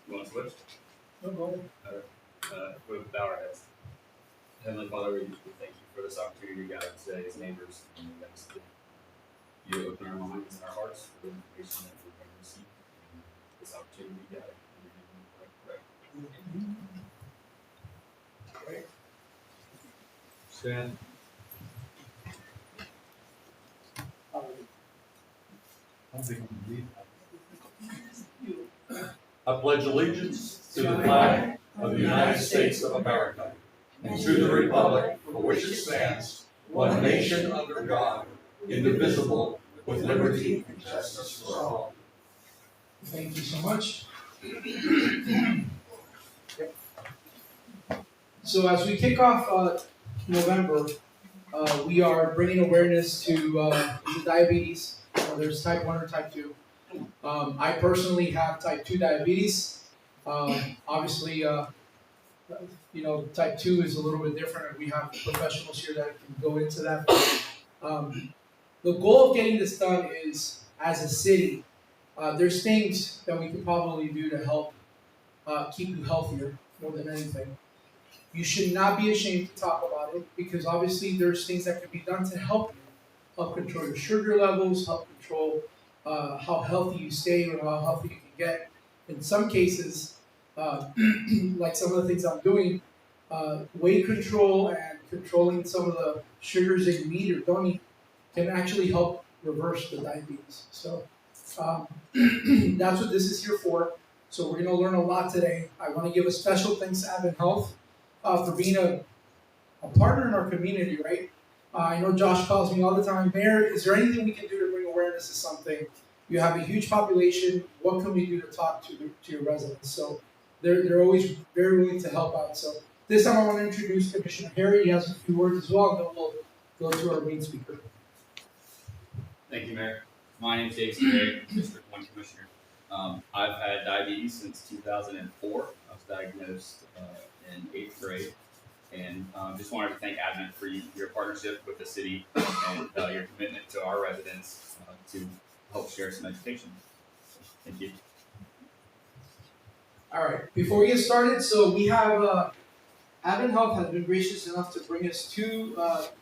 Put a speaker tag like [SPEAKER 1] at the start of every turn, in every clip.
[SPEAKER 1] You want to switch?
[SPEAKER 2] No, go.
[SPEAKER 1] We'll bow our heads. Heavenly Father, we thank you for this opportunity to gather today as neighbors, and we ask that you open our minds and our hearts for the information that we're going to receive in this opportunity to gather.
[SPEAKER 2] Right.
[SPEAKER 1] Stand.
[SPEAKER 3] I pledge allegiance to the flag of the United States of America and to the republic for which it stands, one nation under God, indivisible, with liberty and justice for all.
[SPEAKER 2] Thank you so much. So as we kick off November, we are bringing awareness to diabetes. There's type 1 or type 2. I personally have type 2 diabetes. Obviously, type 2 is a little bit different, and we have professionals here that can go into that. The goal of getting this done is, as a city, there's things that we could probably do to help keep you healthier more than anything. You should not be ashamed to talk about it, because obviously there's things that can be done to help you, help control your sugar levels, help control how healthy you stay or how healthy you can get. In some cases, like some of the things I'm doing, weight control and controlling some of the sugars that you eat or don't eat can actually help reverse the diabetes. So that's what this is here for. So we're going to learn a lot today. I want to give a special thanks to Advent Health for being a partner in our community, right? I know Josh calls me all the time, Mayor, is there anything we can do to bring awareness to something? You have a huge population. What can we do to talk to your residents? So they're always very willing to help out. So this time I want to introduce Commissioner Harry. He has a few words as well, and then we'll go to our main speaker.
[SPEAKER 1] Thank you, Mayor. My name is Jason Gray, District 1 Commissioner. I've had diabetes since 2004. I was diagnosed in 8th grade. And just wanted to thank Advent for your partnership with the city and your commitment to our residents to help share some education. Thank you.
[SPEAKER 2] All right, before we get started, so we have Advent Health has been gracious enough to bring us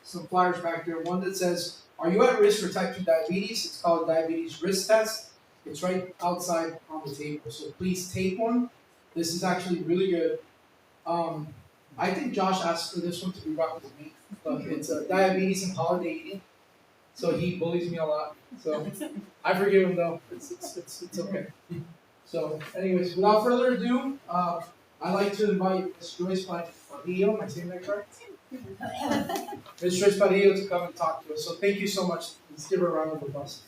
[SPEAKER 2] some flyers back there. One that says, "Are you at risk for type 2 diabetes?" It's called Diabetes Risk Test. It's right outside on the table, so please take one. This is actually really good. I think Josh asked for this one to be brought to me, but it's diabetes and holiday eating. So he bullies me a lot. So I forgive him though. It's okay. So, anyways, without further ado, I'd like to invite Ms. Joyce Padillo. Am I saying that correct? Ms. Joyce Padillo to come and talk to us. So thank you so much. Let's give her a round of applause.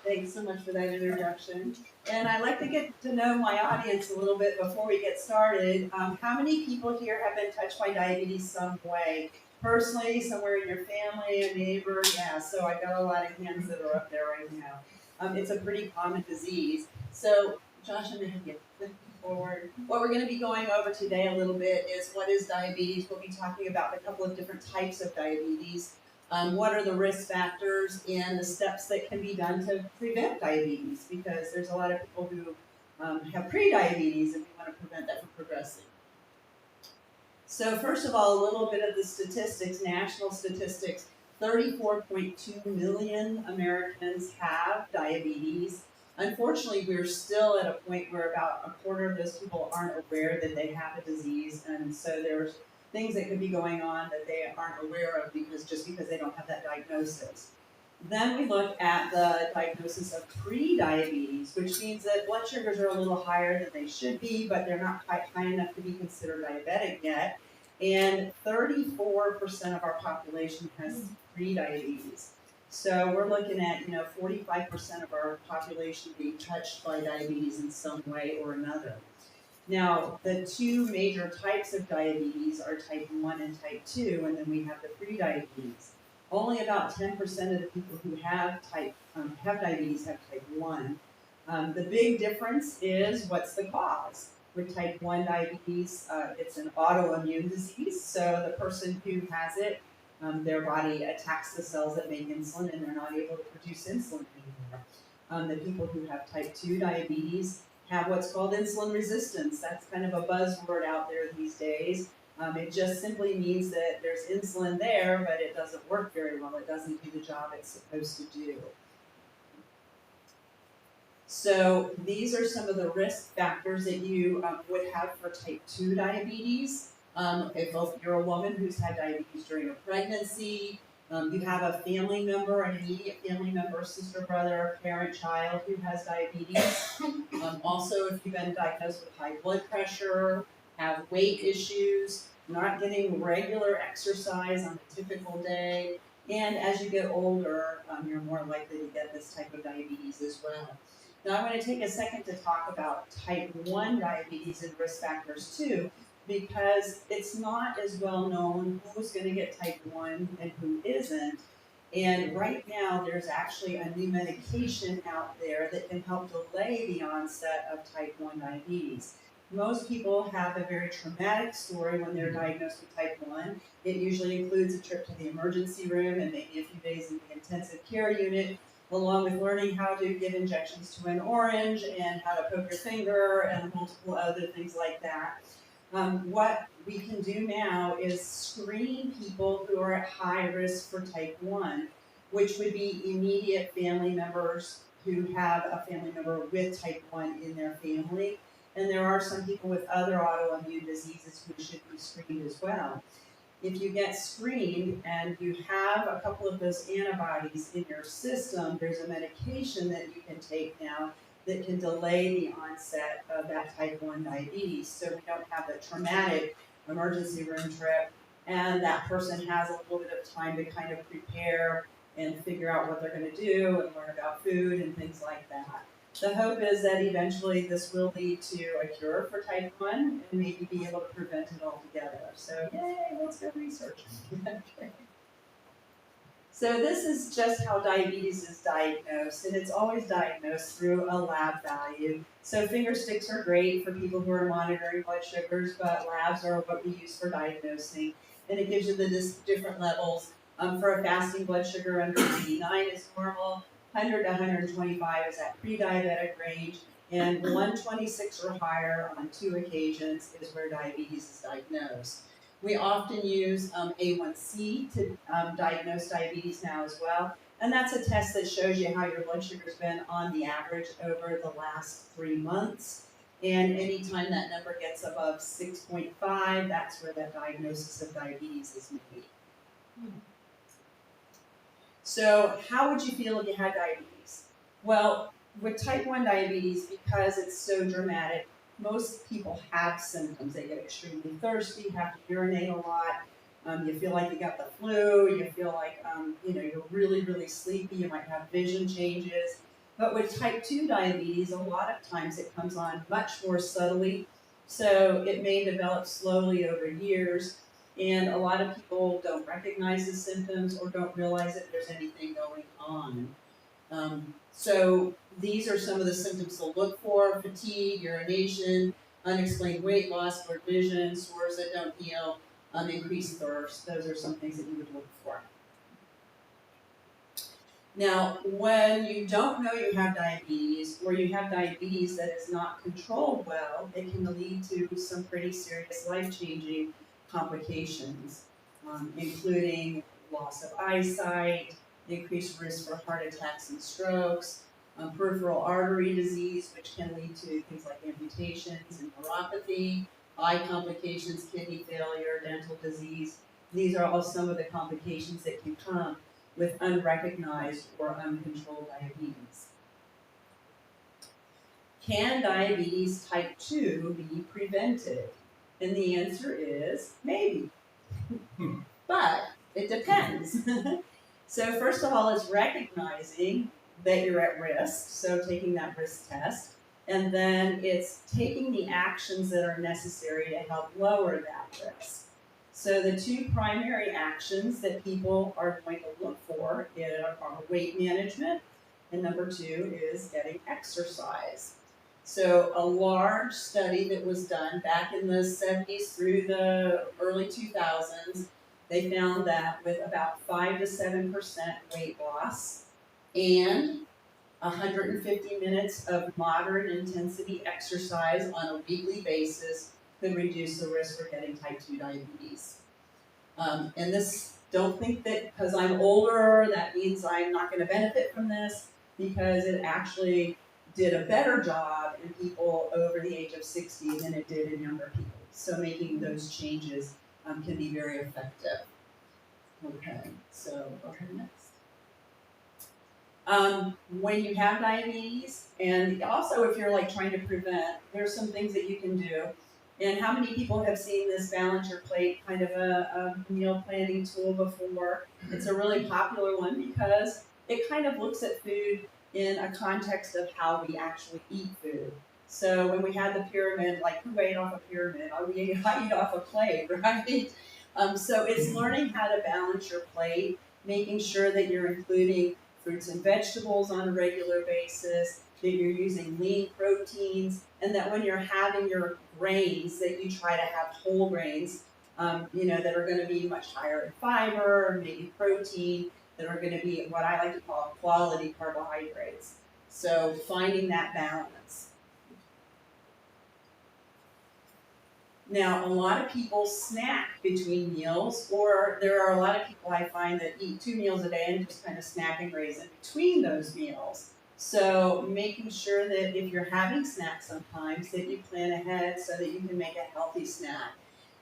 [SPEAKER 4] Thanks so much for that introduction. And I'd like to get to know my audience a little bit before we get started. How many people here have been touched by diabetes some way? Personally, somewhere in your family, a neighbor? Yeah, so I got a lot of hands that are up there right now. It's a pretty common disease. So, Josh, I'm going to get forward. What we're going to be going over today a little bit is what is diabetes. We'll be talking about a couple of different types of diabetes. What are the risk factors and the steps that can be done to prevent diabetes? Because there's a lot of people who have pre-diabetes and we want to prevent that from progressing. So first of all, a little bit of the statistics, national statistics. 34.2 million Americans have diabetes. Unfortunately, we're still at a point where about a quarter of those people aren't aware that they have a disease, and so there's things that could be going on that they aren't aware of just because they don't have that diagnosis. Then we look at the diagnosis of pre-diabetes, which means that blood sugars are a little higher than they should be, but they're not quite high enough to be considered diabetic yet. And 34% of our population has pre-diabetes. So we're looking at 45% of our population being touched by diabetes in some way or another. Now, the two major types of diabetes are type 1 and type 2, and then we have the pre-diabetes. Only about 10% of the people who have diabetes have type 1. The big difference is what's the cause. With type 1 diabetes, it's an autoimmune disease, so the person who has it, their body attacks the cells that make insulin, and they're not able to produce insulin anymore. the people who have type 2 diabetes have what's called insulin resistance. That's kind of a buzzword out there these days. It just simply means that there's insulin there, but it doesn't work very well. It doesn't do the job it's supposed to do. So these are some of the risk factors that you would have for type 2 diabetes. If you're a woman who's had diabetes during a pregnancy, you have a family member, an immediate family member, sister, brother, parent, child who has diabetes. Also, if you've been diagnosed with high blood pressure, have weight issues, not getting regular exercise on a typical day, and as you get older, you're more likely to get this type of diabetes as well. Now, I'm going to take a second to talk about type 1 diabetes and risk factors too, because it's not as well known who's going to get type 1 and who isn't. And right now, there's actually a new medication out there that can help delay the onset of type 1 diabetes. Most people have a very traumatic story when they're diagnosed with type 1. It usually includes a trip to the emergency room and maybe a few days in the intensive care unit, along with learning how to give injections to an orange and how to poke your finger and multiple other things like that. What we can do now is screen people who are at high risk for type 1, which would be immediate family members who have a family member with type 1 in their family. And there are some people with other autoimmune diseases who should be screened as well. If you get screened and you have a couple of those antibodies in your system, there's a medication that you can take now that can delay the onset of that type 1 diabetes. So we don't have the traumatic emergency room trip, and that person has a little bit of time to kind of prepare and figure out what they're going to do and learn about food and things like that. The hope is that eventually this will lead to a cure for type 1 and maybe be able to prevent it altogether. So yay, let's go research. Okay. So this is just how diabetes is diagnosed, and it's always diagnosed through a lab value. So finger sticks are great for people who are monitoring blood sugars, but labs are what we use for diagnosing. And it gives you the different levels. For a fasting blood sugar under 89 is normal. 100 to 125 is that pre-diabetic range, and 126 or higher on 2 occasions is where diabetes is diagnosed. We often use A1C to diagnose diabetes now as well, and that's a test that shows you how your blood sugar's been on the average over the last 3 months. And anytime that number gets above 6.5, that's where that diagnosis of diabetes is made. So how would you feel if you had diabetes? Well, with type 1 diabetes, because it's so dramatic, most people have symptoms. They get extremely thirsty, have to urinate a lot. You feel like you got the flu. You feel like you're really, really sleepy. You might have vision changes. But with type 2 diabetes, a lot of times it comes on much more subtly. So it may develop slowly over years. And a lot of people don't recognize the symptoms or don't realize that there's anything going on. So these are some of the symptoms to look for: fatigue, urination, unexplained weight loss, blurred vision, sores that don't heal, increased thirst. Those are some things that you would look for. Now, when you don't know you have diabetes, or you have diabetes that is not controlled well, it can lead to some pretty serious life-changing complications, including loss of eyesight, increased risk for heart attacks and strokes, peripheral artery disease, which can lead to things like amputations and neuropathy, eye complications, kidney failure, dental disease. These are all some of the complications that can come with unrecognized or uncontrolled diabetes. Can diabetes type 2 be prevented? And the answer is maybe, but it depends. So first of all, it's recognizing that you're at risk, so taking that risk test, and then it's taking the actions that are necessary to help lower that risk. So the 2 primary actions that people are going to look for are weight management, and number 2 is getting exercise. So a large study that was done back in the 70s through the early 2000s, they found that with about 5 to 7% weight loss and 150 minutes of moderate intensity exercise on a weekly basis could reduce the risk for getting type 2 diabetes. And this, don't think that because I'm older, that means I'm not going to benefit from this, because it actually did a better job in people over the age of 60 than it did in younger people. So making those changes can be very effective. Okay, so go ahead next. When you have diabetes, and also if you're like trying to prevent, there's some things that you can do. And how many people have seen this Balance Your Plate kind of a meal planning tool before? It's a really popular one because it kind of looks at food in a context of how we actually eat food. So when we had the pyramid, like who ate off a pyramid? I eat off a plate, right? So it's learning how to balance your plate, making sure that you're including fruits and vegetables on a regular basis, that you're using lean proteins, and that when you're having your grains, that you try to have whole grains, that are going to be much higher in fiber, maybe protein, that are going to be what I like to call quality carbohydrates. So finding that balance. Now, a lot of people snack between meals, or there are a lot of people I find that eat 2 meals a day and just kind of snack and graze in between those meals. So making sure that if you're having snacks sometimes, that you plan ahead so that you can make a healthy snack.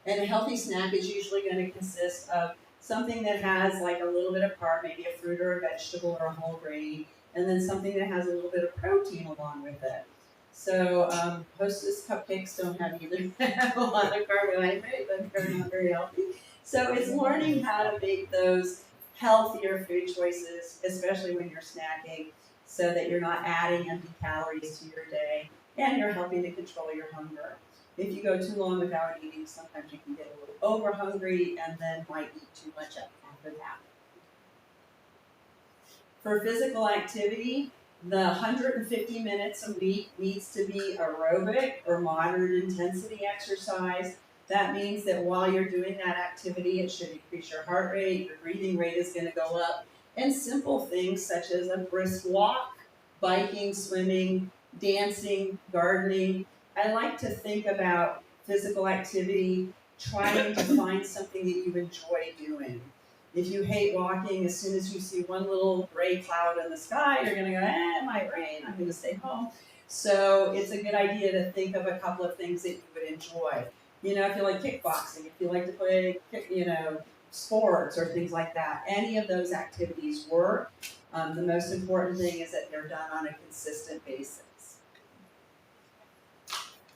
[SPEAKER 4] And a healthy snack is usually going to consist of something that has like a little bit of carb, maybe a fruit or a vegetable or a whole grain, and then something that has a little bit of protein along with it. So Hostess cupcakes don't have either. They have a lot of carbohydrate, but they're not very healthy. So it's learning how to make those healthier food choices, especially when you're snacking, so that you're not adding empty calories to your day, and you're helping to control your hunger. If you go too long without eating, sometimes you can get a little over hungry and then might eat too much after that. For physical activity, the 150 minutes a week needs to be aerobic or moderate intensity exercise. That means that while you're doing that activity, it should increase your heart rate, your breathing rate is going to go up, and simple things such as a brisk walk, biking, swimming, dancing, gardening. I like to think about physical activity, trying to find something that you enjoy doing. If you hate walking, as soon as you see one little gray cloud in the sky, you're going to go, it might rain, I'm going to stay home. So it's a good idea to think of a couple of things that you would enjoy. If you like kickboxing, if you like to play, sports or things like that, any of those activities work. The most important thing is that they're done on a consistent basis.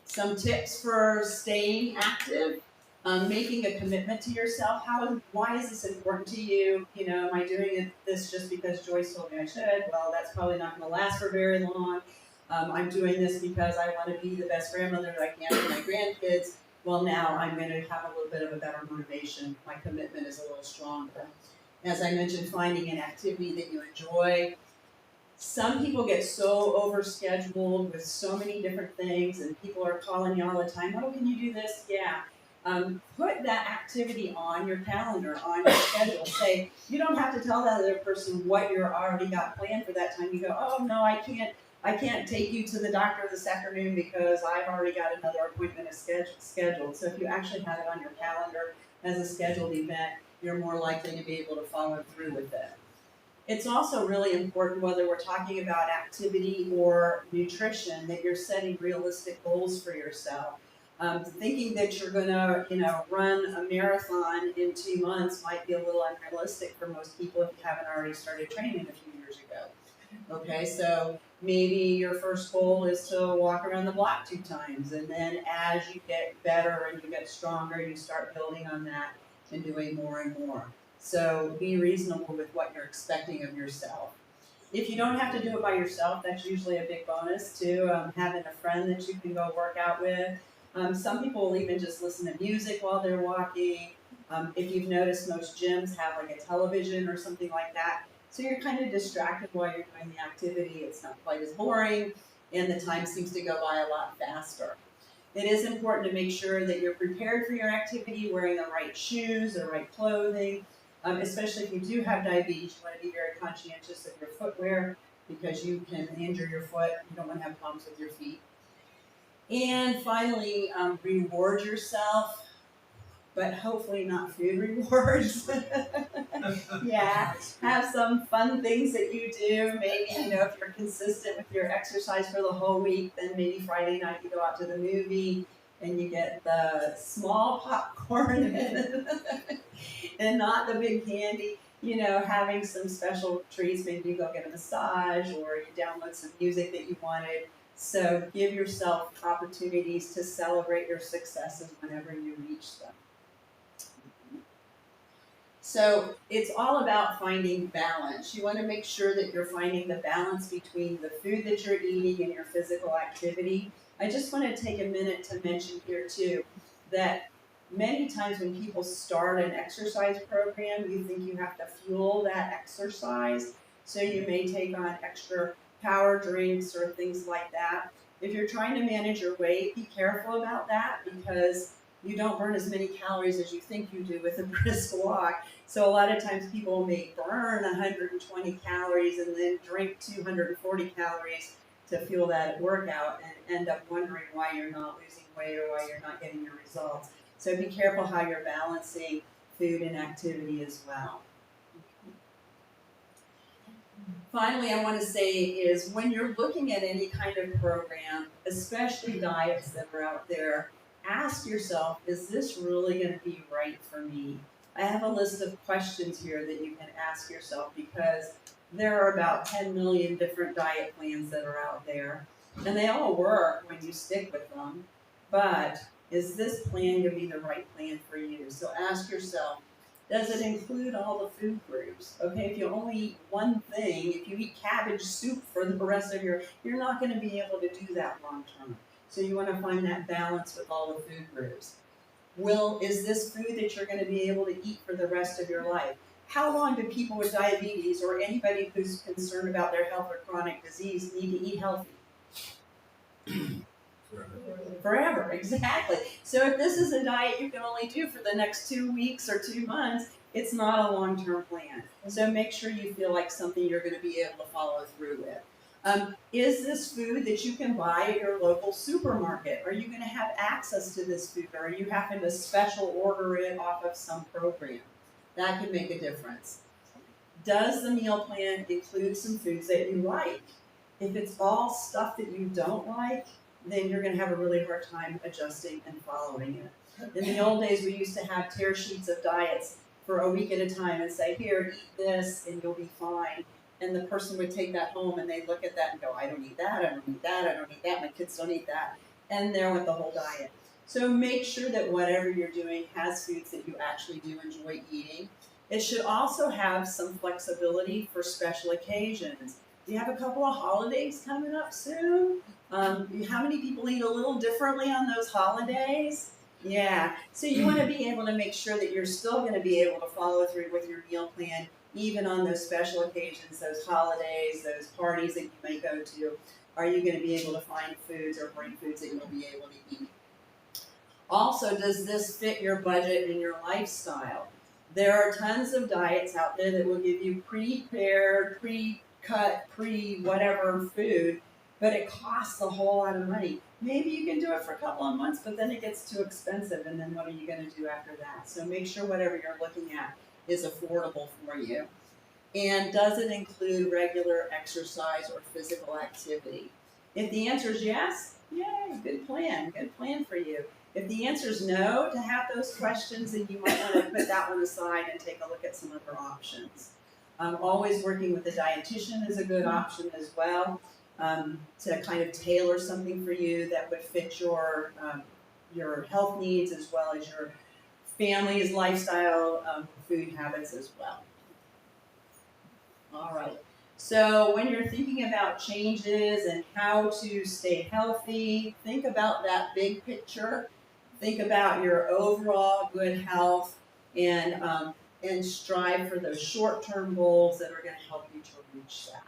[SPEAKER 4] Some tips for staying active. Making a commitment to yourself. Why is this important to you? Am I doing this just because Joyce told me I should? Well, that's probably not going to last for very long. I'm doing this because I want to be the best grandmother that I can for my grandkids. Well, now I'm going to have a little bit of a better motivation. My commitment is a little stronger. As I mentioned, finding an activity that you enjoy. Some people get so overscheduled with so many different things, and people are calling you all the time, oh, can you do this? Yeah. Put that activity on your calendar, on your schedule. Say, you don't have to tell that other person what you're already got planned for that time. You go, oh no, I can't take you to the doctor this afternoon because I've already got another appointment scheduled. So if you actually have it on your calendar as a scheduled event, you're more likely to be able to follow through with it. It's also really important, whether we're talking about activity or nutrition, that you're setting realistic goals for yourself. Thinking that you're going to, run a marathon in 2 months might be a little unrealistic for most people if you haven't already started training a few years ago. Okay, so maybe your first goal is to walk around the block 2 times, and then as you get better and you get stronger, you start building on that and doing more and more. So be reasonable with what you're expecting of yourself. If you don't have to do it by yourself, that's usually a big bonus too, having a friend that you can go work out with. Some people will even just listen to music while they're walking. If you've noticed, most gyms have like a television or something like that. So you're kind of distracted while you're doing the activity. It's not quite as boring, and the time seems to go by a lot faster. It is important to make sure that you're prepared for your activity, wearing the right shoes, the right clothing. Especially if you do have diabetes, you want to be very conscientious of your footwear. because you can injure your foot. You don't want to have problems with your feet. And finally, reward yourself, but hopefully not food rewards. Yeah, have some fun things that you do. Maybe, if you're consistent with your exercise for the whole week, then maybe Friday night you go out to the movie and you get the small popcorn and not the big candy. Having some special treats. Maybe you go get a massage or you download some music that you wanted. So give yourself opportunities to celebrate your successes whenever you reach them. So it's all about finding balance. You want to make sure that you're finding the balance between the food that you're eating and your physical activity. I just want to take a minute to mention here too that many times when people start an exercise program, you think you have to fuel that exercise. So you may take on extra power drinks or things like that. If you're trying to manage your weight, be careful about that because you don't burn as many calories as you think you do with a brisk walk. So a lot of times people may burn 120 calories and then drink 240 calories to fuel that workout and end up wondering why you're not losing weight or why you're not getting your results. So be careful how you're balancing food and activity as well. Finally, I want to say is when you're looking at any kind of program, especially diets that are out there, ask yourself, is this really going to be right for me? I have a list of questions here that you can ask yourself because there are about 10 million different diet plans that are out there, and they all work when you stick with them, but is this plan going to be the right plan for you? So ask yourself, does it include all the food groups? Okay, if you only eat one thing, if you eat cabbage soup for the rest of you're not going to be able to do that long term. So you want to find that balance with all the food groups. Is this food that you're going to be able to eat for the rest of your life? How long do people with diabetes or anybody who's concerned about their health or chronic disease need to eat healthy? Forever, exactly. So if this is a diet you can only do for the next 2 weeks or 2 months, it's not a long-term plan. So make sure you feel like something you're going to be able to follow through with. Is this food that you can buy at your local supermarket? Are you going to have access to this food, or are you having to special order it off of some program? That can make a difference. Does the meal plan include some foods that you like? If it's all stuff that you don't like, then you're going to have a really hard time adjusting and following it. In the old days, we used to have tear sheets of diets for a week at a time and say, here, eat this and you'll be fine. And the person would take that home and they'd look at that and go, I don't eat that, I don't eat that, I don't eat that, my kids don't eat that. And there went the whole diet. So make sure that whatever you're doing has foods that you actually do enjoy eating. It should also have some flexibility for special occasions. You have a couple of holidays coming up soon. How many people eat a little differently on those holidays? Yeah, so you want to be able to make sure that you're still going to be able to follow through with your meal plan, even on those special occasions, those holidays, those parties that you may go to. Are you going to be able to find foods or bring foods that you'll be able to eat? Also, does this fit your budget and your lifestyle? There are tons of diets out there that will give you pre-prepared, pre-cut, pre-whatever food, but it costs a whole lot of money. Maybe you can do it for a couple of months, but then it gets too expensive, and then what are you going to do after that? So make sure whatever you're looking at is affordable for you. And does it include regular exercise or physical activity? If the answer is yes, yay, good plan for you. If the answer is no to have those questions, then you might want to put that one aside and take a look at some other options. Always working with a dietitian is a good option as well, to kind of tailor something for you that would fit your health needs as well as your family's lifestyle, food habits as well. All right. So when you're thinking about changes and how to stay healthy, think about that big picture. Think about your overall good health and strive for those short-term goals that are going to help you to reach that.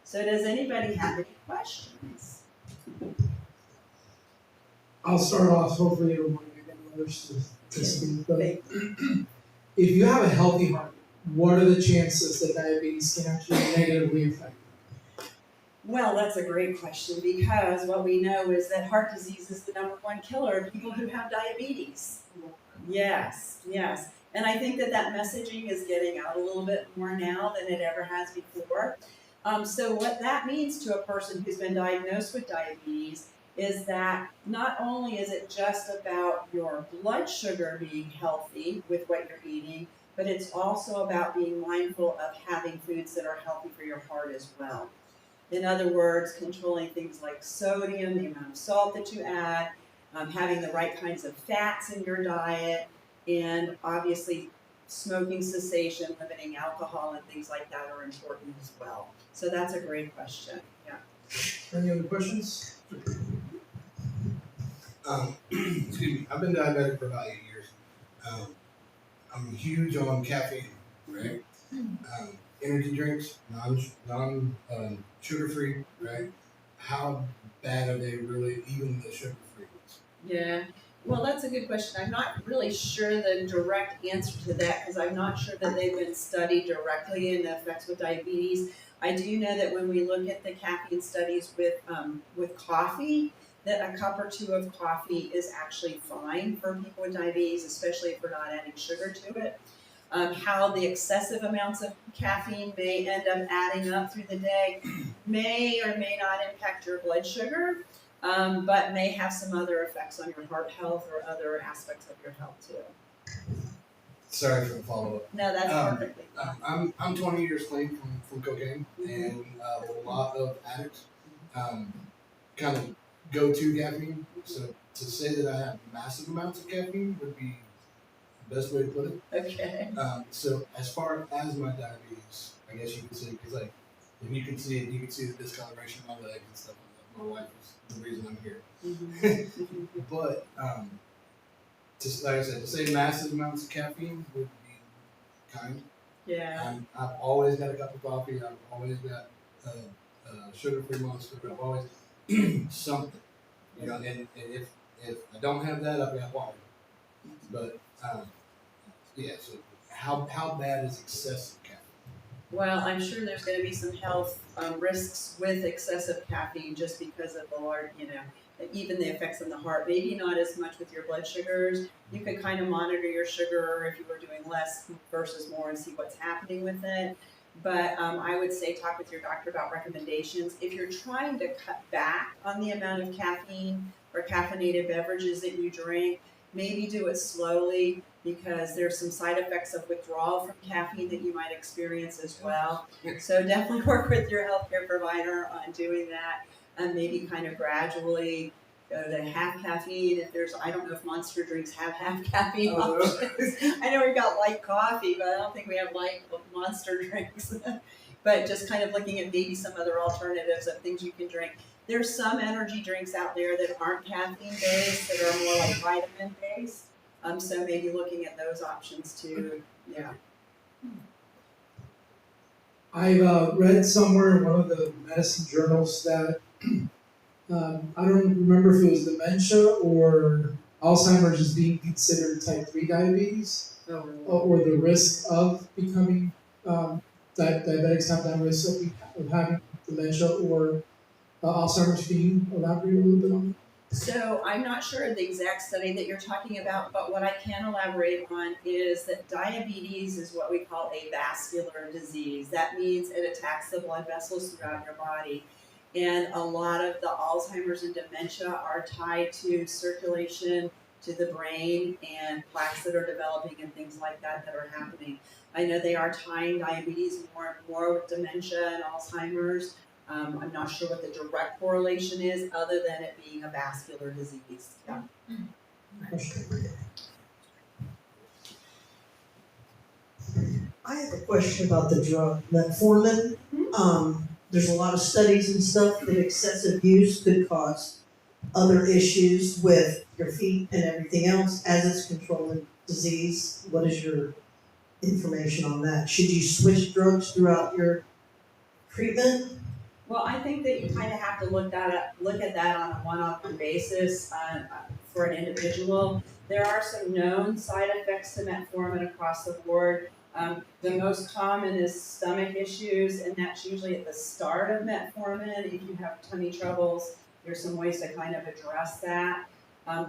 [SPEAKER 4] So does anybody have any questions?
[SPEAKER 2] I'll start off. Hopefully everyone can get others to speak. But if you have a healthy heart, what are the chances that diabetes can actually negatively affect you?
[SPEAKER 4] Well, that's a great question because what we know is that heart disease is the #1 killer of people who have diabetes. Yes, yes. And I think that that messaging is getting out a little bit more now than it ever has before. So what that means to a person who's been diagnosed with diabetes is that not only is it just about your blood sugar being healthy with what you're eating, but it's also about being mindful of having foods that are healthy for your heart as well. In other words, controlling things like sodium, the amount of salt that you add, having the right kinds of fats in your diet, and obviously smoking cessation, limiting alcohol, and things like that are important as well. So that's a great question. Yeah.
[SPEAKER 2] Any other questions?
[SPEAKER 5] Excuse me, I've been diabetic for about 8 years. I'm huge on caffeine, right? Energy drinks, sugar free, right? How bad are they really, even the sugar free ones?
[SPEAKER 4] Yeah. Well, that's a good question. I'm not really sure the direct answer to that because I'm not sure that they've been studied directly in the effects with diabetes. I do know that when we look at the caffeine studies with coffee, that a cup or two of coffee is actually fine for people with diabetes, especially if we're not adding sugar to it. How the excessive amounts of caffeine may end up adding up through the day may or may not impact your blood sugar, but may have some other effects on your heart health or other aspects of your health too.
[SPEAKER 5] Sorry for the follow up.
[SPEAKER 4] No, that's perfectly.
[SPEAKER 5] I'm 20 years clean from cocaine, and a lot of addicts kind of go to caffeine. So to say that I have massive amounts of caffeine would be the best way to put it.
[SPEAKER 4] Okay.
[SPEAKER 5] So as far as my diabetes, I guess you could say, because like if you can see it, you can see the discoloration on my leg and stuff like that. My wife is the reason I'm here.
[SPEAKER 4] Mm-hmm.
[SPEAKER 5] But like I said, to say massive amounts of caffeine would be kind.
[SPEAKER 4] Yeah.
[SPEAKER 5] I've always got a cup of coffee. I've always got sugar-free Monster. I've always something, you know. And if I don't have that, I've got water. But yeah. So how bad is excessive caffeine?
[SPEAKER 4] Well, I'm sure there's going to be some health risks with excessive caffeine just because of the large, even the effects on the heart. Maybe not as much with your blood sugars. You could kind of monitor your sugar if you were doing less versus more and see what's happening with it. But I would say talk with your doctor about recommendations. If you're trying to cut back on the amount of caffeine or caffeinated beverages that you drink, maybe do it slowly because there's some side effects of withdrawal from caffeine that you might experience as well. So definitely work with your healthcare provider on doing that and maybe kind of gradually go to half caffeine. If there's, I don't know if Monster drinks have half caffeine options. I know we've got light coffee, but I don't think we have light Monster drinks. But just kind of looking at maybe some other alternatives of things you can drink. There's some energy drinks out there that aren't caffeine based, that are more like vitamin based. So maybe looking at those options too. Yeah.
[SPEAKER 2] I've read somewhere in one of the medicine journals that I don't remember if it was dementia or Alzheimer's is being considered type 3 diabetes, or the risk of becoming diabetics have that risk of having dementia or Alzheimer's. Can you elaborate a little bit on that?
[SPEAKER 4] So I'm not sure of the exact study that you're talking about, but what I can elaborate on is that diabetes is what we call a vascular disease. That means it attacks the blood vessels throughout your body. And a lot of the Alzheimer's and dementia are tied to circulation to the brain and plaques that are developing and things like that that are happening. I know they are tying diabetes more and more with dementia and Alzheimer's. I'm not sure what the direct correlation is other than it being a vascular disease. Yeah.
[SPEAKER 6] I have a question about the drug metformin. There's a lot of studies and stuff that excessive use could cause other issues with your feet and everything else as it's controlling disease. What is your information on that? Should you switch drugs throughout your treatment?
[SPEAKER 4] Well, I think that you kind of have to look at that on a one-on-one basis for an individual. There are some known side effects to metformin across the board. The most common is stomach issues, and that's usually at the start of metformin. If you have tummy troubles, there's some ways to kind of address that.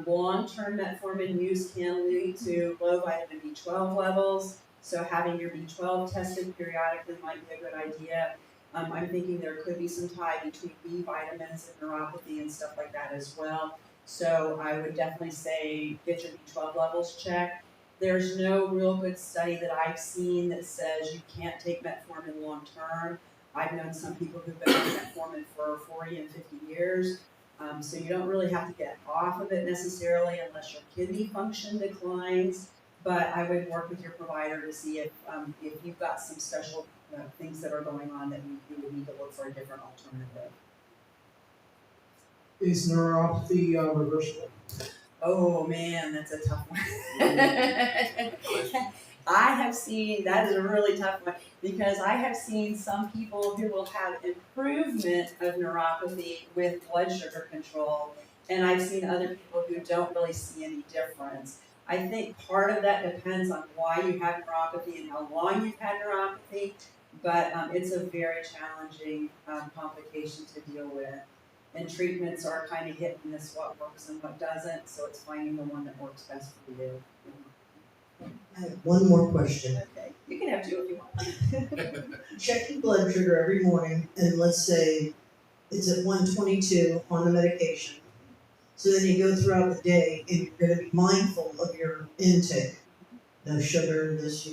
[SPEAKER 4] Long-term metformin use can lead to low vitamin B12 levels, so having your B12 tested periodically might be a good idea. I'm thinking there could be some tie between B vitamins and neuropathy and stuff like that as well. So I would definitely say get your B12 levels checked. There's no real good study that I've seen that says you can't take metformin long term. I've known some people who've been on metformin for 40 and 50 years. So you don't really have to get off of it necessarily unless your kidney function declines. But I would work with your provider to see if you've got some special things that are going on that you would need to look for a different alternative.
[SPEAKER 2] Is neuropathy reversible?
[SPEAKER 4] Oh man, that's a tough one. I have seen, that is a really tough one, because I have seen some people who will have improvement of neuropathy with blood sugar control, and I've seen other people who don't really see any difference. I think part of that depends on why you have neuropathy and how long you've had neuropathy, but it's a very challenging complication to deal with. And treatments are kind of hit and miss what works and what doesn't, so it's finding the one that works best for you.
[SPEAKER 6] I have one more question.
[SPEAKER 4] Okay, you can have two if you want.
[SPEAKER 6] Check your blood sugar every morning, and let's say it's at 122 on the medication. So then you go throughout the day, and you're going to be mindful of your intake. No sugar, this,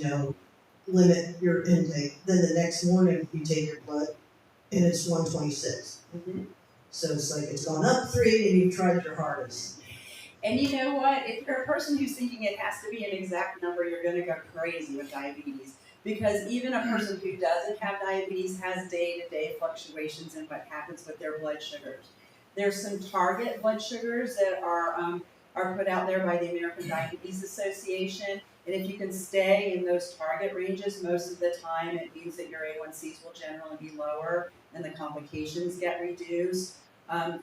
[SPEAKER 6] limit your intake. Then the next morning, you take your blood, and it's 126.
[SPEAKER 4] Mm-hmm.
[SPEAKER 6] So it's like it's gone up 3, and you've tried your hardest.
[SPEAKER 4] And you know what? If you're a person who's thinking it has to be an exact number, you're going to go crazy with diabetes. Because even a person who doesn't have diabetes has day-to-day fluctuations in what happens with their blood sugars. There's some target blood sugars that are put out there by the American Diabetes Association. And if you can stay in those target ranges most of the time, it means that your A1Cs will generally be lower and the complications get reduced.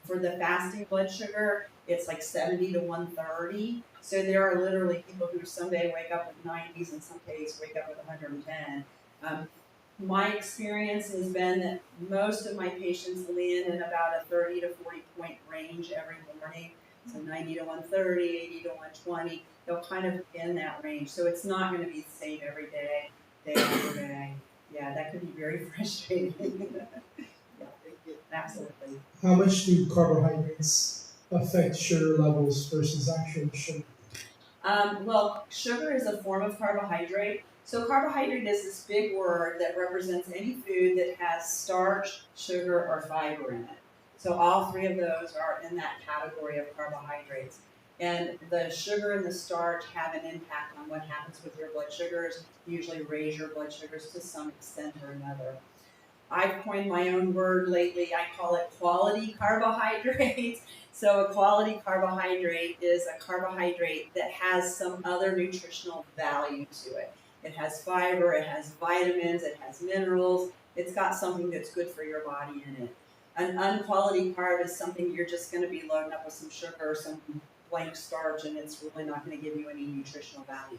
[SPEAKER 4] For the fasting blood sugar, it's like 70 to 130. So there are literally people who someday wake up with 90s and some days wake up with 110. My experience has been that most of my patients land in about a 30 to 40 point range every morning. So 90 to 130, 80 to 120, they'll kind of in that range. So it's not going to be the same every day, day after day. Yeah, that could be very frustrating. Yeah, absolutely.
[SPEAKER 2] How much do carbohydrates affect sugar levels versus actual sugar?
[SPEAKER 4] Well, sugar is a form of carbohydrate. So carbohydrate is this big word that represents any food that has starch, sugar, or fiber in it. So all three of those are in that category of carbohydrates. And the sugar and the starch have an impact on what happens with your blood sugars, usually raise your blood sugars to some extent or another. I've coined my own word lately. I call it quality carbohydrates. So a quality carbohydrate is a carbohydrate that has some other nutritional value to it. It has fiber, it has vitamins, it has minerals. It's got something that's good for your body in it. An unquality carb is something you're just going to be loading up with some sugar or some blank starch, and it's really not going to give you any nutritional value.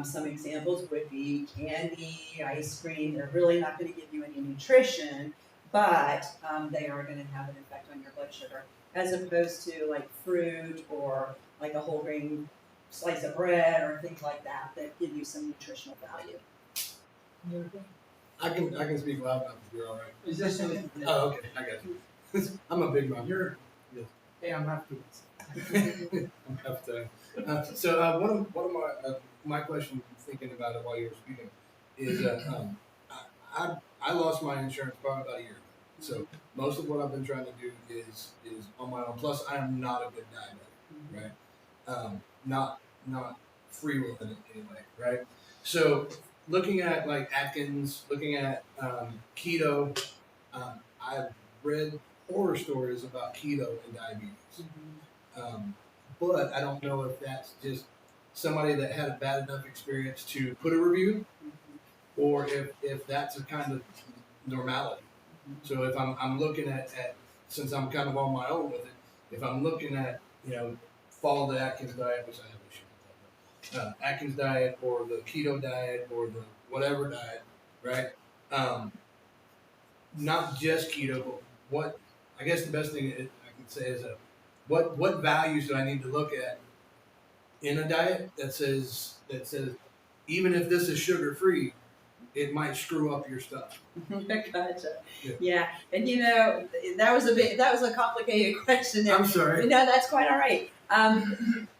[SPEAKER 4] Some examples would be candy, ice cream. They're really not going to give you any nutrition, but they are going to have an effect on your blood sugar, as opposed to like fruit or like a whole grain slice of bread or things like that that give you some nutritional value.
[SPEAKER 5] I can speak loud enough if you're all right.
[SPEAKER 2] Is this something?
[SPEAKER 5] Oh, okay, I got you. I'm a big mouth.
[SPEAKER 2] Hey, I'm not doing this.
[SPEAKER 5] I'm half time. So one of my question, thinking about it while you were speaking, is I lost my insurance probably about a year ago. So most of what I've been trying to do is on my own. Plus, I am not a good diabetic, right? Not free willing it anyway, right? So looking at like Atkins, looking at keto, I've read horror stories about keto and diabetes. But I don't know if that's just somebody that had a bad enough experience to put a review, or if that's a kind of normality. So if I'm looking at since I'm kind of on my own with it, if I'm looking at, follow the Atkins diet, which I have issue with that, Atkins diet or the keto diet or the whatever diet, right? Not just keto, but what I guess the best thing I can say is what values do I need to look at in a diet that says even if this is sugar free, it might screw up your stuff.
[SPEAKER 4] Gotcha.
[SPEAKER 5] Yeah.
[SPEAKER 4] Yeah, and that was a complicated question.
[SPEAKER 5] I'm sorry.
[SPEAKER 4] No, that's quite all right.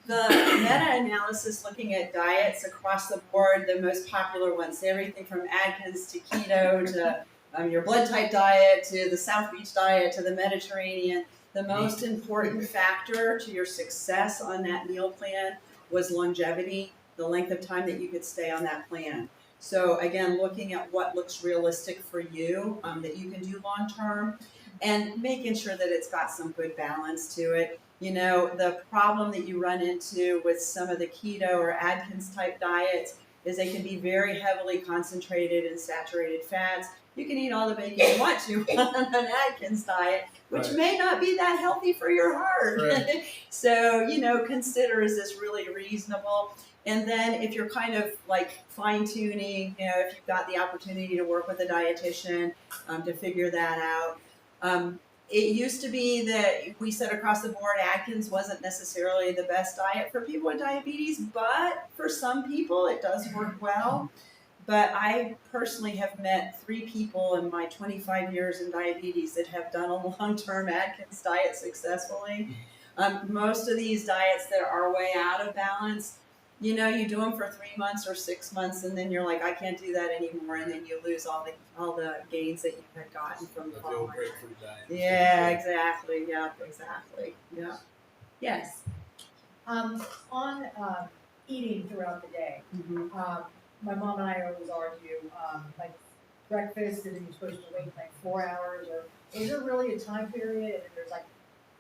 [SPEAKER 4] The meta-analysis looking at diets across the board, the most popular ones, everything from Atkins to keto to your blood type diet to the South Beach diet to the Mediterranean. The most important factor to your success on that meal plan was longevity, the length of time that you could stay on that plan. So again, looking at what looks realistic for you, that you can do long term, and making sure that it's got some good balance to it. The problem that you run into with some of the keto or Atkins type diets is they can be very heavily concentrated in saturated fats. You can eat all the bacon you want to on an Atkins diet, which
[SPEAKER 5] Right.
[SPEAKER 4] may not be that healthy for your heart.
[SPEAKER 5] Right.
[SPEAKER 4] So, consider, is this really reasonable? And then if you're kind of like fine tuning, if you've got the opportunity to work with a dietitian to figure that out. It used to be that we said across the board Atkins wasn't necessarily the best diet for people with diabetes, but for some people it does work well. But I personally have met 3 people in my 25 years in diabetes that have done a long-term Atkins diet successfully. Most of these diets that are way out of balance, you do them for 3 months or 6 months, and then you're like, I can't do that anymore, and then you lose all the gains that you had gotten from
[SPEAKER 5] The old
[SPEAKER 4] following.
[SPEAKER 5] grapefruit diet.
[SPEAKER 4] Yeah, exactly. Yeah, exactly. Yeah. Yes.
[SPEAKER 7] On eating throughout the day,
[SPEAKER 4] Mm-hmm.
[SPEAKER 7] my mom and I always argue, like breakfast, and you're supposed to wait like 4 hours, or is there really a time period? And there's like,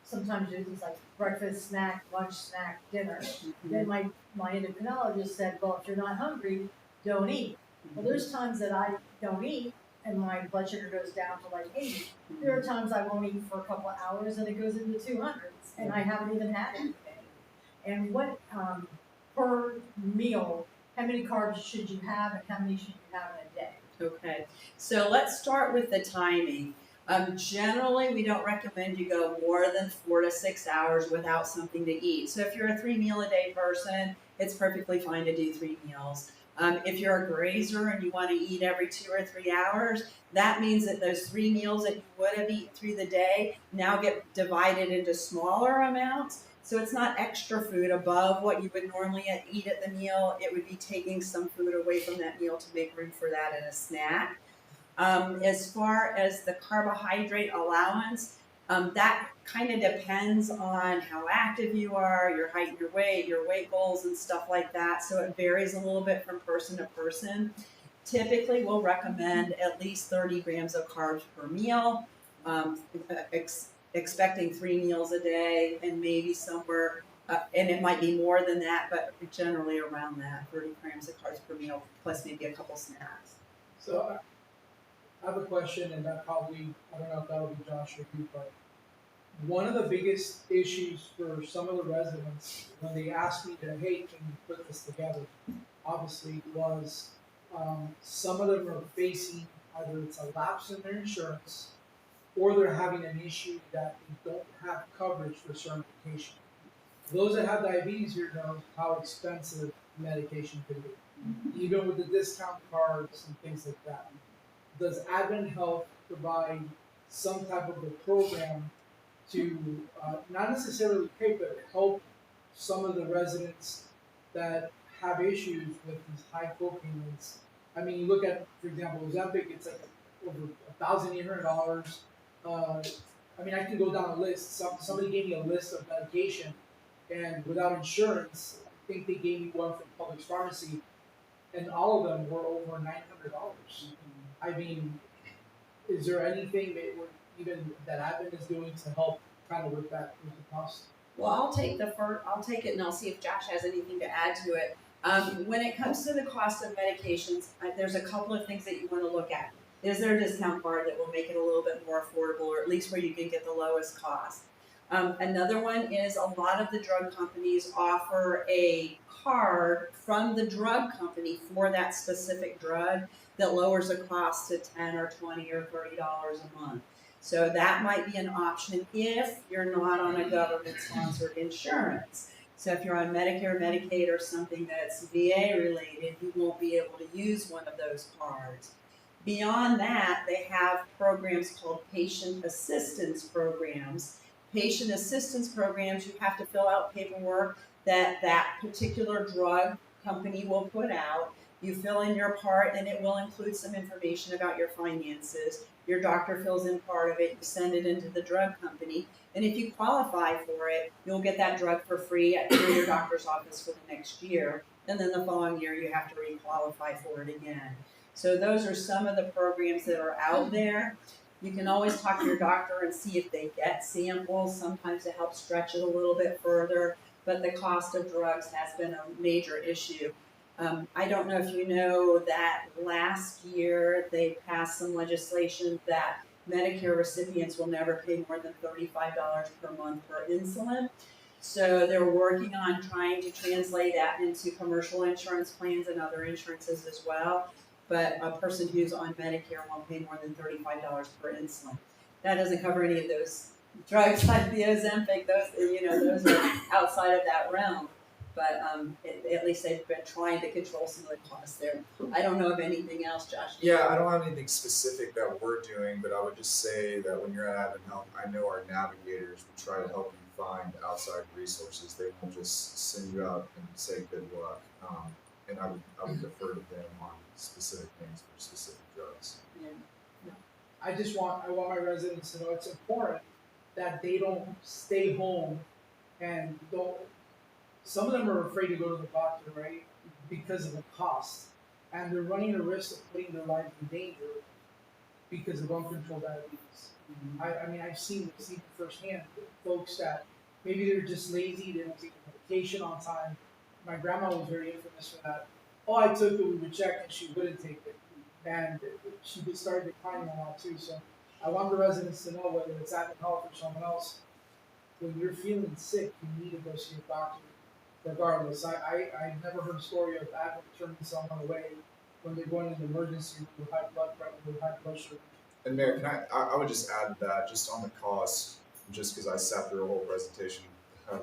[SPEAKER 7] sometimes it's like breakfast, snack, lunch, snack, dinner. Then my endocrinologist said, well, if you're not hungry, don't eat. Well, there's times that I don't eat and my blood sugar goes down to like 80. There are times I won't eat for a couple of hours and it goes into 200s and I haven't even had anything. And what, per meal, how many carbs should you have and how many should you have in a day?
[SPEAKER 4] Okay. So let's start with the timing. Generally, we don't recommend you go more than 4 to 6 hours without something to eat. So if you're a 3 meal a day person, it's perfectly fine to do 3 meals. If you're a grazer and you want to eat every 2 or 3 hours, that means that those 3 meals that you would have eaten through the day now get divided into smaller amounts. So it's not extra food above what you would normally eat at the meal. It would be taking some food away from that meal to make room for that in a snack. As far as the carbohydrate allowance, that kind of depends on how active you are, your height, your weight goals and stuff like that. So it varies a little bit from person to person. Typically, we'll recommend at least 30 grams of carbs per meal, expecting 3 meals a day, and maybe somewhere, and it might be more than that, but generally around that, 30 grams of carbs per meal, plus maybe a couple snacks.
[SPEAKER 2] So I have a question, and that probably, I don't know if that would be Josh or you, but one of the biggest issues for some of the residents when they asked me to, hey, can you put this together, obviously was some of them are facing either it's a lapse in their insurance or they're having an issue that they don't have coverage for certification. Those that have diabetes here know how expensive medication can be, even with the discount cards and things like that. Does Advent Health provide some type of a program to not necessarily pay, but help some of the residents that have issues with these high co-payments? I mean, you look at, for example, Ozempic, it's like over $1,800. I mean, I can go down a list. Somebody gave me a list of medication, and without insurance, I think they gave me one from Publix Pharmacy, and all of them were over $900. I mean, is there anything that even that Advent is doing to help kind of with the cost?
[SPEAKER 4] Well, I'll take it, and I'll see if Josh has anything to add to it. When it comes to the cost of medications, there's a couple of things that you want to look at. Is there a discount card that will make it a little bit more affordable, or at least where you can get the lowest cost? Another one is a lot of the drug companies offer a card from the drug company for that specific drug that lowers the cost to $10 or $20 or $30 a month. So that might be an option if you're not on a government-sponsored insurance. So if you're on Medicare, Medicaid, or something that's VA related, you won't be able to use one of those cards. Beyond that, they have programs called patient assistance programs. Patient assistance programs, you have to fill out paperwork that particular drug company will put out. You fill in your part and it will include some information about your finances. Your doctor fills in part of it, you send it into the drug company. And if you qualify for it, you'll get that drug for free through your doctor's office for the next year. And then the following year, you have to re-qualify for it again. So those are some of the programs that are out there. You can always talk to your doctor and see if they get samples, sometimes to help stretch it a little bit further, but the cost of drugs has been a major issue. I don't know if you know that last year they passed some legislation that Medicare recipients will never pay more than $35 per month for insulin. So they're working on trying to translate that into commercial insurance plans and other insurances as well. But a person who's on Medicare won't pay more than $35 per insulin. That doesn't cover any of those drugs like the Ozempic. Those are outside of that realm. But at least they've been trying to control some of the costs there. I don't know of anything else, Josh.
[SPEAKER 8] Yeah, I don't have anything specific that we're doing, but I would just say that when you're at Advent Health, I know our navigators will try to help you find outside resources. They won't just send you out and say good luck. And I would defer to them on specific things for specific drugs.
[SPEAKER 4] Yeah.
[SPEAKER 2] I want my residents to know it's important that they don't stay home and don't. Some of them are afraid to go to the doctor, right, because of the cost, and they're running the risk of putting their life in danger because of uncontrolled diabetes. Mm-hmm. I've seen firsthand folks that maybe they're just lazy, they don't take the medication on time. My grandma was very infamous for that. Oh, I took it, we would check, and she wouldn't take it. And she started declining a lot too. So I want the residents to know, whether it's Advent Health or someone else, when you're feeling sick, you need to go see your doctor. Regardless, I never heard a story of Advent turning someone away when they're going into emergency room with high blood pressure, with high blood sugar.
[SPEAKER 8] And Mayor, I would just add to that, just on the cost, just because I sat through a whole presentation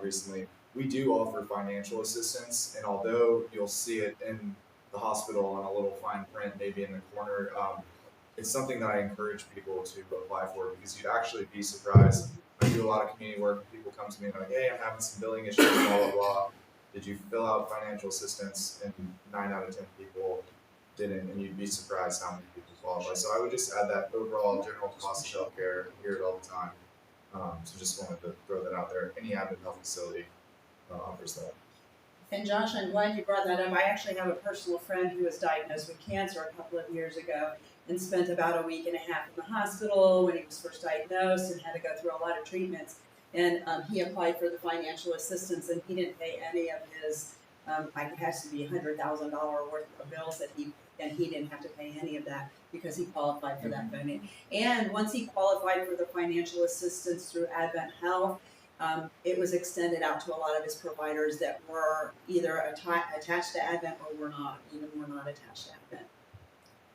[SPEAKER 8] recently, we do offer financial assistance, and although you'll see it in the hospital on a little fine print, maybe in the corner, it's something that I encourage people to apply for, because you'd actually be surprised. I do a lot of community work, and people come to me and they're like, hey, I'm having some billing issues, blah, blah, blah. Did you fill out financial assistance? And 9 out of 10 people didn't, and you'd be surprised how many people qualify. So I would just add that overall general cost of healthcare, I hear it all the time. So just wanted to throw that out there. Any Advent Health facility offers that.
[SPEAKER 4] And Josh, I'm glad you brought that up. I actually have a personal friend who was diagnosed with cancer a couple of years ago and spent about a week and a half in the hospital when he was first diagnosed and had to go through a lot of treatments. And he applied for the financial assistance, and he didn't pay any of his, it has to be $100,000 worth of bills and he didn't have to pay any of that because he qualified for that funding. And once he qualified for the financial assistance through Advent Health, it was extended out to a lot of his providers that were either attached to Advent or were not attached to Advent.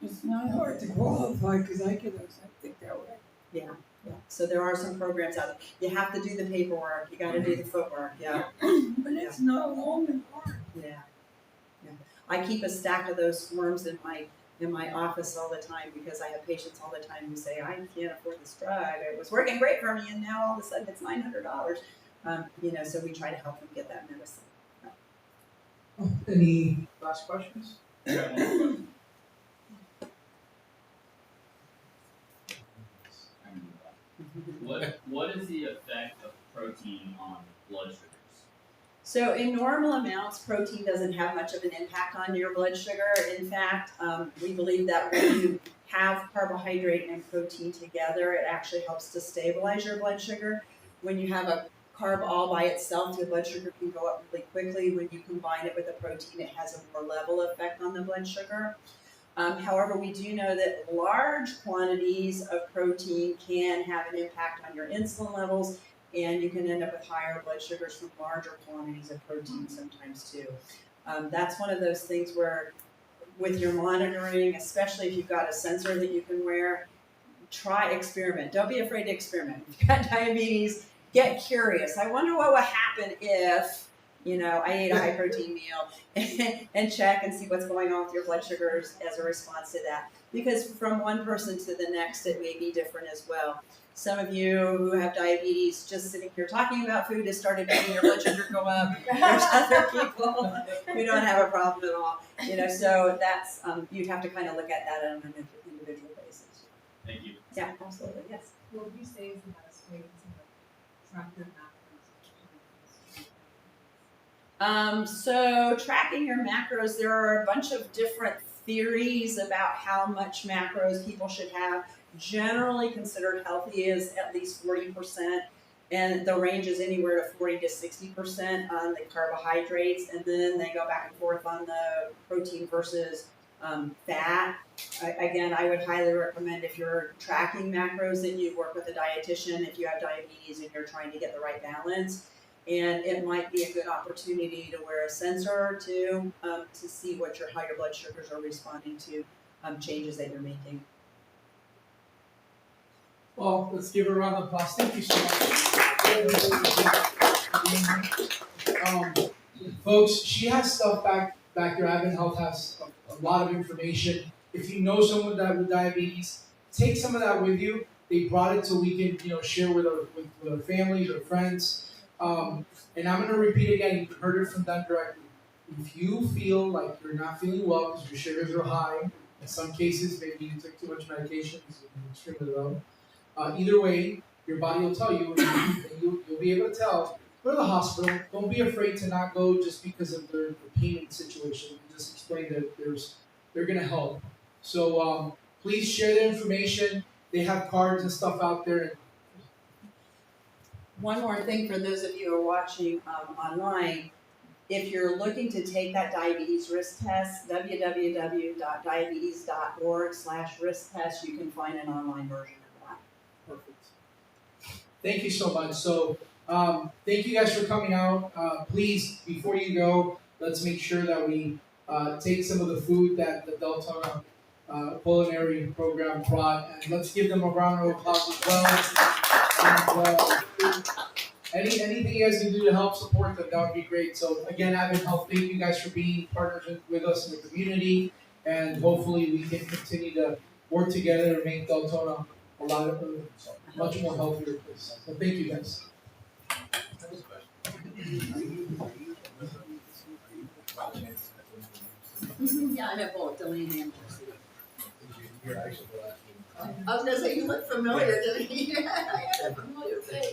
[SPEAKER 9] It's not hard to qualify because I think that way.
[SPEAKER 4] Yeah. So there are some programs out there. You have to do the paperwork. You got to do the footwork. Yeah.
[SPEAKER 9] But it's not long and hard.
[SPEAKER 4] Yeah. I keep a stack of those forms in my office all the time because I have patients all the time who say, I can't afford this drug. It was working great for me, and now all of a sudden it's $900. So we try to help them get that medicine.
[SPEAKER 2] Any last questions?
[SPEAKER 1] What is the effect of protein on blood sugars?
[SPEAKER 4] So in normal amounts, protein doesn't have much of an impact on your blood sugar. In fact, we believe that when you have carbohydrate and protein together, it actually helps to stabilize your blood sugar. When you have a carb all by itself, your blood sugar can go up really quickly. When you combine it with a protein, it has a more level effect on the blood sugar. However, we do know that large quantities of protein can have an impact on your insulin levels and you can end up with higher blood sugars from larger quantities of protein sometimes too. That's one of those things where with your monitoring, especially if you've got a sensor that you can wear, experiment. Don't be afraid to experiment. If you've got diabetes, get curious. I wonder what would happen if, I ate a high protein meal and check and see what's going on with your blood sugars as a response to that. Because from one person to the next, it may be different as well. Some of you who have diabetes, just sitting here talking about food has started making your blood sugar go up. There's other people who don't have a problem at all. So that's, you'd have to kind of look at that on an individual basis.
[SPEAKER 1] Thank you.
[SPEAKER 4] Yeah, absolutely, yes.
[SPEAKER 7] What would you say is the best way to track your macros?
[SPEAKER 4] So tracking your macros, there are a bunch of different theories about how much macros people should have. Generally considered healthy is at least 40%, and the range is anywhere to 40 to 60% on the carbohydrates, and then they go back and forth on the protein versus fat. Again, I would highly recommend if you're tracking macros that you work with a dietitian if you have diabetes and you're trying to get the right balance. And it might be a good opportunity to wear a sensor to see how your blood sugars are responding to changes that you're making.
[SPEAKER 2] Well, let's give her a round of applause. Thank you so much. Folks, she has stuff back there. Advent Health has a lot of information. If you know someone with diabetes, take some of that with you. They brought it so we can, share with our families or friends. And I'm going to repeat again. You heard it from them directly. If you feel like you're not feeling well because your sugars are high, in some cases maybe you took too much medication because you're extremely low. Either way, your body will tell you, and you'll be able to tell. Go to the hospital. Don't be afraid to not go just because of their payment situation. Just explain that they're going to help. So please share the information. They have cards and stuff out there.
[SPEAKER 4] One more thing for those of you who are watching online, if you're looking to take that diabetes risk test, www.diabetes.org/risk test, you can find an online version of that.
[SPEAKER 2] Perfect. Thank you so much. So thank you guys for coming out. Please, before you go, let's make sure that we take some of the food that the Deltona culinary program brought, and let's give them a round of applause as well. And anything you guys can do to help support them, that would be great. So again, Advent Health, thank you guys for being partners with us in the community, and hopefully we can continue to work together and make Deltona a much more healthier place. So thank you guys.
[SPEAKER 4] Yeah, I'm at both Delaney and Jersey.
[SPEAKER 5] You're actually the last one.
[SPEAKER 4] I was gonna say, you look familiar to me. I had a familiar face.